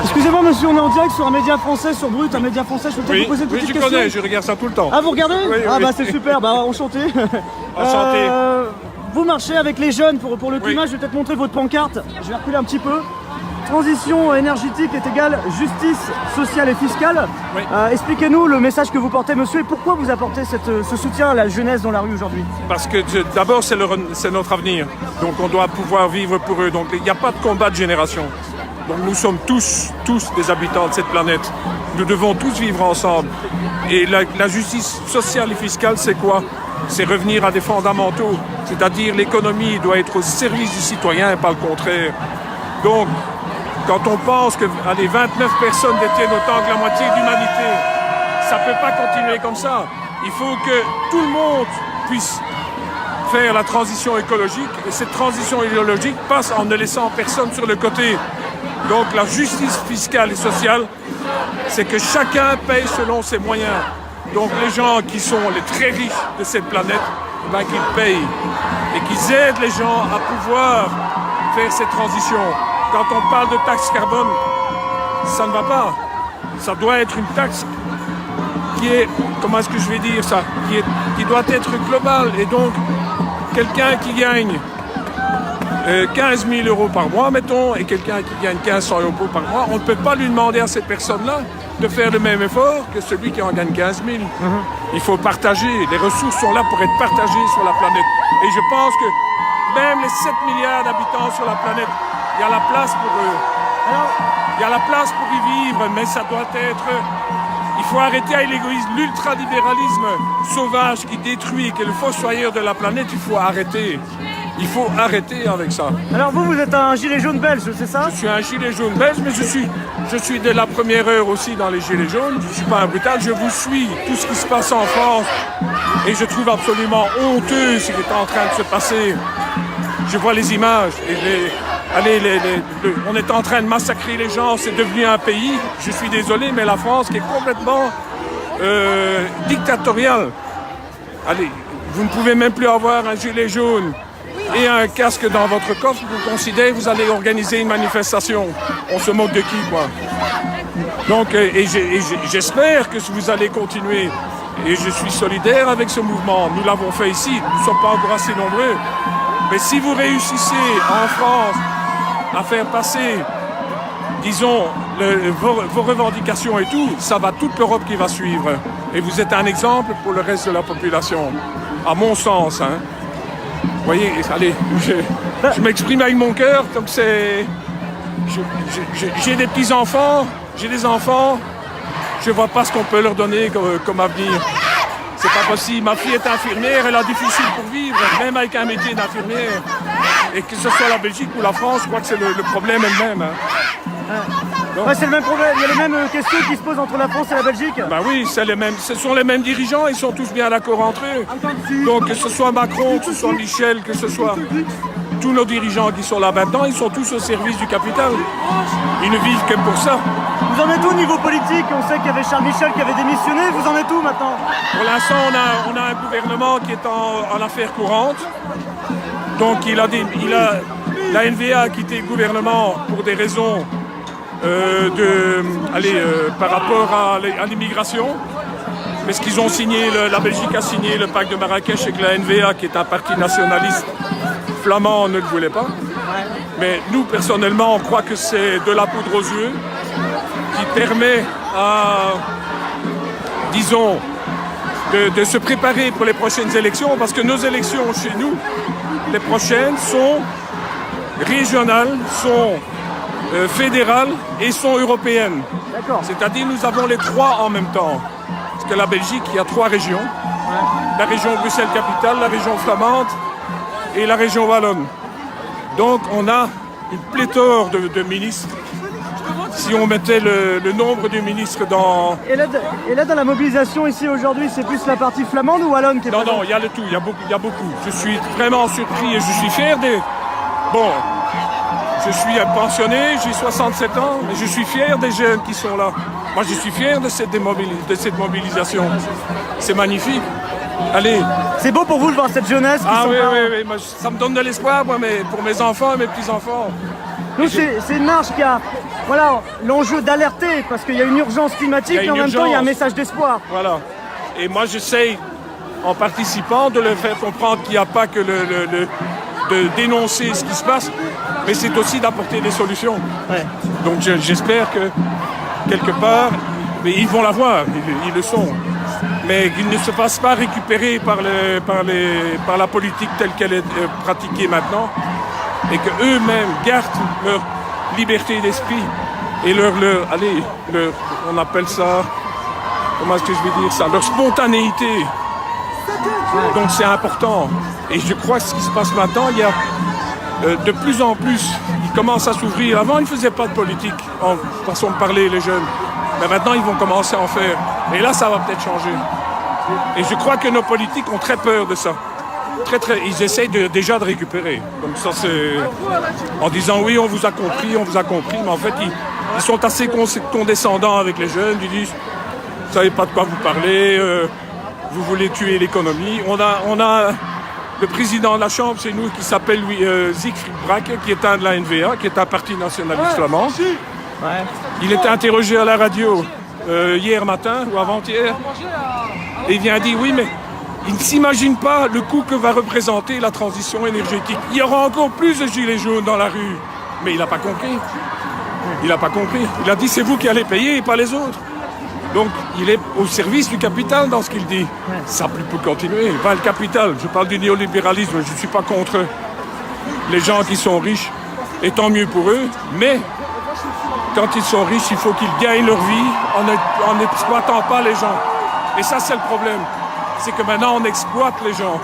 Excusez-moi monsieur, on est en direct sur un média français, sur Brut, un média français, je peux peut-être vous poser une petite question. Oui, je connais, je regarde ça tout le temps. Ah, vous regardez? Oui, ah oui. bah c'est super, bah enchanté. Enchanté. Vous marchez avec les jeunes pour le climat, je vais peut-être montrer votre pancarte. Je vais reculer un petit peu. Transition énergétique est égale justice sociale et fiscale. Oui. Expliquez-nous le message que vous portez monsieur et pourquoi vous apportez ce soutien à la jeunesse dans la rue aujourd'hui. Parce que d'abord c'est notre avenir, donc on doit pouvoir vivre pour eux, donc il n'y a pas de combat de génération. Donc nous sommes tous des habitants de cette planète, nous devons tous vivre ensemble. Et la justice sociale et fiscale c'est quoi? C'est revenir à des fondamentaux, c'est-à-dire l'économie doit être au service du citoyen et pas le contraire. Donc quand on pense que 29 personnes détiennent autant que la moitié de l'humanité, ça ne peut pas continuer comme ça. Il faut que tout le monde puisse faire la transition écologique et cette transition écologique passe en ne laissant personne sur le côté. Donc la justice fiscale et sociale, c'est que chacun paye selon ses moyens. Donc les gens qui sont les très riches de cette planète, qu'ils payent et qu'ils aident les gens à pouvoir faire cette transition. Quand on parle de taxe carbone, ça ne va pas. Ça doit être une taxe qui est, comment est-ce que je vais dire ça, qui doit être globale. Et donc, quelqu'un qui gagne 15 000 euros par mois, mettons, et quelqu'un qui gagne 1500 euros par mois, on ne peut pas lui demander à cette personne-là de faire le même effort que celui qui en gagne 15 000. Il faut partager. Les ressources sont là pour être partagées sur la planète. Et je pense que même les 7 milliards d'habitants sur la planète, il y a la place pour eux. Il y a la place pour y vivre, mais ça doit être... Il faut arrêter avec l'égoïsme, l'ultralibéralisme sauvage qui détruit, qui est le fossoyeur de la planète, il faut arrêter. Il faut arrêter avec ça. Alors vous êtes un gilet jaune belge, c'est ça? Je suis un gilet jaune belge, mais je suis de la première heure aussi dans les gilets jaunes. Je ne suis pas un brutal, je vous suis tout ce qui se passe en France. Et je trouve absolument honteux ce qui est en train de se passer. Je vois les images et on est en train de massacrer les gens, c'est devenu un pays, je suis désolé, mais la France qui est complètement dictatoriale. Allez, vous ne pouvez même plus avoir un gilet jaune et un casque dans votre coffre, vous considérez que vous allez organiser une manifestation. On se moque de qui, quoi? Donc, j'espère que vous allez continuer. Et je suis solidaire avec ce mouvement. Nous l'avons fait ici, nous ne sommes pas encore assez nombreux. Mais si vous réussissez en France à faire passer, disons, vos revendications et tout, ça va toute l'Europe qui va suivre. Et vous êtes un exemple pour le reste de la population, à mon sens. Hein. Vous voyez, allez, je m'exprime avec mon cœur, donc c'est... J'ai des petits-enfants, j'ai des enfants, je ne vois pas ce qu'on peut leur donner comme avenir. C'est pas possible. Ma fille est infirmière, elle a difficile pour vivre, même avec un métier d'infirmière. Et que ce soit la Belgique ou la France, je crois que c'est le problème elle-même. Hein. Ouais, c'est le même problème. Il y a les mêmes questions qui se posent entre la France et la Belgique. Bah oui, ce sont les mêmes dirigeants, ils sont tous bien d'accord entre eux. Donc que ce soit Macron, que ce soit Michel, que ce soit tous nos dirigeants qui sont là maintenant, ils sont tous au service du capital. Ils ne vivent que pour ça. Vous en êtes où au niveau politique? On sait qu'il y avait Charles Michel qui avait démissionné, vous en êtes où maintenant? Pour l'instant, on a un gouvernement qui est en affaires courantes. Donc la NVA a quitté le gouvernement pour des raisons par rapport à l'immigration. Mais ce qu'ils ont signé, la Belgique a signé le pacte de Marrakech et que la NVA, qui est un parti nationaliste flamand, ne le voulait pas. Mais nous, personnellement, on croit que c'est de la poudre aux yeux qui permet à, disons, de se préparer pour les prochaines élections, parce que nos élections chez nous, les prochaines, sont régionales, sont fédérales et sont européennes. C'est-à-dire nous avons les trois en même temps. Parce que la Belgique, il y a 3 régions. La région Bruxelles-Capitale, la région flamande et la région wallonne. Donc on a une pléthore de ministres. Si on mettait le nombre de ministres dans... Et là, dans la mobilisation ici aujourd'hui, c'est plus la partie flamande ou wallonne qui est présente? Non, il y a le tout, il y a beaucoup. Je suis vraiment surpris et je suis fier des... Bon, je suis pensionné, j'ai 67 ans, mais je suis fier des jeunes qui sont là. Moi, je suis fier de cette mobilisation. C'est magnifique. Allez. C'est beau pour vous de voir cette jeunesse qui oui, ça me donne de l'espoir, moi, pour mes enfants et mes petits-enfants. Donc c'est une marche qui a l'enjeu d'alerter, parce qu'il y a une urgence climatique, Il y a et en une même temps il y a un urgence. message d'espoir. Voilà. Et moi, j'essaye, en participant, de leur faire comprendre qu'il n'y a pas que de dénoncer ce qui se passe, mais c'est aussi d'apporter des solutions. Ouais. Donc j'espère que, quelque part, mais ils vont l'avoir, ils le sont, mais qu'ils ne se fassent pas récupérer par la politique telle qu'elle est pratiquée maintenant, et qu'eux-mêmes gardent leur liberté d'esprit et on appelle ça, comment est-ce que je vais dire ça, leur spontanéité. Donc c'est important. Et je crois que ce qui se passe maintenant, il y a de plus en plus, ils commencent à s'ouvrir. Avant, ils ne faisaient pas de politique, en façon de parler, les jeunes. Mais maintenant, ils vont commencer à en faire. Et là, ça va peut-être changer. Et je crois que nos politiques ont très peur de ça. Ils essayent déjà de récupérer. Donc ça, c'est en disant oui, on vous a compris, mais en fait, ils sont assez condescendants avec les jeunes. Ils disent, vous ne savez pas de quoi vous parlez, vous voulez tuer l'économie. On a le président de la Chambre, c'est nous, qui s'appelle Siegfried Bracke, qui est un de la NVA, qui est un parti nationaliste flamand. Ouais. Il était interrogé à la radio hier matin ou avant-hier. Et il vient dire oui, mais il ne s'imagine pas le coût que va représenter la transition énergétique. Il y aura encore plus de gilets jaunes dans la rue. Mais il n'a pas compris. Il n'a pas compris. Il a dit c'est vous qui allez payer et pas les autres. Donc il est au service du capital dans ce qu'il dit. Ça peut continuer. Pas le capital. Je parle du néolibéralisme. Je ne suis pas contre les gens qui sont riches. Et tant mieux pour eux. Mais quand ils sont riches, il faut qu'ils gagnent leur vie en n'exploitant pas les gens. Et ça, c'est le problème. C'est que maintenant, on exploite les gens.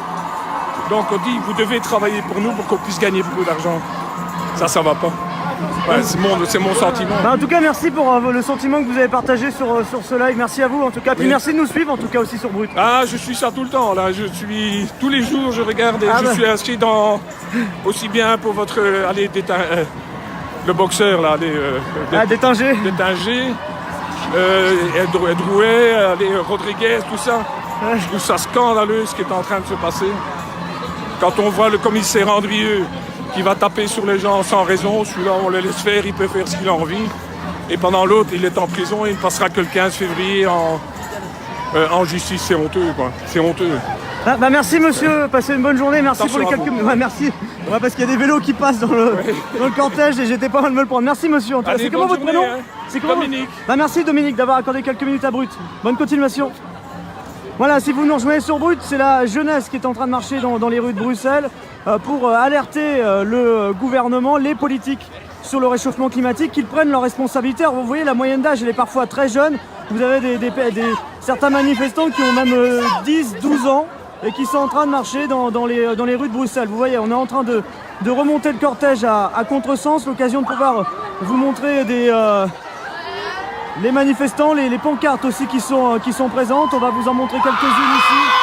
Donc, on dit, vous devez travailler pour nous pour qu'on puisse gagner beaucoup d'argent. Ça va pas. Ouais, c'est mon sentiment. Bah, en tout cas, merci pour le sentiment que vous avez partagé sur ce live. Merci à vous, en tout cas. Puis merci de nous suivre, en tout cas, aussi sur Brut. Ah, je suis ça tout le temps, là. Tous les jours, je regarde et je suis inscrit aussi bien pour votre... le boxeur, là. Détingé. Détingé. Drouet, Rodriguez, tout ça. Je trouve ça scandaleux ce qui est en train de se passer. Quand on voit le commissaire Andrieux qui va taper sur les gens sans raison, celui-là on le laisse faire, il peut faire ce qu'il a envie. Et pendant l'autre, il est en prison et il ne passera que le 15 février en justice. C'est honteux, quoi. C'est honteux. Bah merci monsieur, passez une bonne journée, merci Attention pour les quelques minutes. Ouais, merci. Ouais, parce qu'il y a des vélos qui passent dans le cortège et j'étais pas mal de me le prendre. Merci monsieur. En tout cas. Allez, C'est comment votre bonne prénom journée, hein. C'est comment Dominique. Bah merci Dominique d'avoir accordé quelques minutes à Brut. Bonne continuation. Voilà, si vous nous rejoignez sur Brut, c'est la jeunesse qui est en train de marcher dans les rues de Bruxelles pour alerter le gouvernement, les politiques sur le réchauffement climatique, qu'ils prennent leurs responsabilités. Alors, vous voyez, la moyenne d'âge, elle est parfois très jeune. Vous avez certains manifestants qui ont même 10, 12 ans et qui sont en train de marcher dans les rues de Bruxelles. Vous voyez, on est en train de remonter le cortège à contresens, l'occasion de pouvoir vous montrer les manifestants, les pancartes aussi qui sont présentes. On va vous en montrer quelques-unes ici.